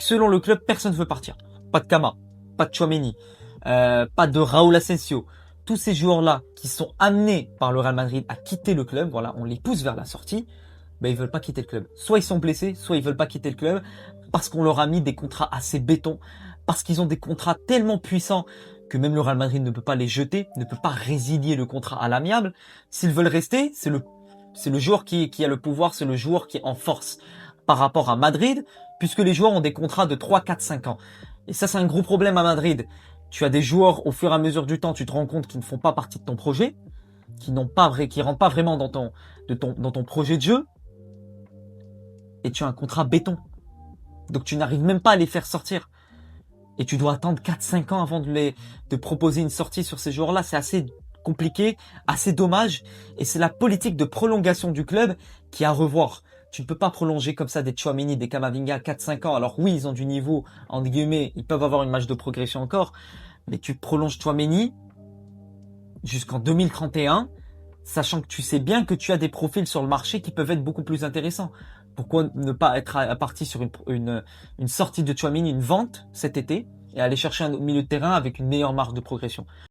Selon le club, personne ne veut partir. Pas de Kama, pas de Tchouaméni, pas de Raúl Asensio. Tous ces joueurs-là qui sont amenés par le Real Madrid à quitter le club, voilà, on les pousse vers la sortie, ben ils veulent pas quitter le club. Soit ils sont blessés, soit ils veulent pas quitter le club parce qu'on leur a mis des contrats assez béton, parce qu'ils ont des contrats tellement puissants que même le Real Madrid ne peut pas les jeter, ne peut pas résilier le contrat à l'amiable. S'ils veulent rester, c'est le joueur qui a le pouvoir, c'est le joueur qui est en force par rapport à Madrid, puisque les joueurs ont des contrats de 3, 4, 5 ans. Et ça, c'est un gros problème à Madrid. Tu as des joueurs, au fur et à mesure du temps, tu te rends compte qu'ils ne font pas partie de ton projet, qui rentrent pas vraiment dans ton projet de jeu, et tu as un contrat béton. Donc tu n'arrives même pas à les faire sortir. Et tu dois attendre 4-5 ans avant de proposer une sortie sur ces joueurs-là. C'est assez compliqué, assez dommage. Et c'est la politique de prolongation du club qui est à revoir. Tu ne peux pas prolonger comme ça des Tchouaméni, des Camavinga 4-5 ans. Alors oui, ils ont du niveau, entre guillemets, ils peuvent avoir une marge de progression encore. Mais tu prolonges Tchouaméni jusqu'en 2031, sachant que tu sais bien que tu as des profils sur le marché qui peuvent être beaucoup plus intéressants. Pourquoi ne pas être parti sur une sortie de Tchouaméni, une vente cet été, et aller chercher un milieu de terrain avec une meilleure marge de progression?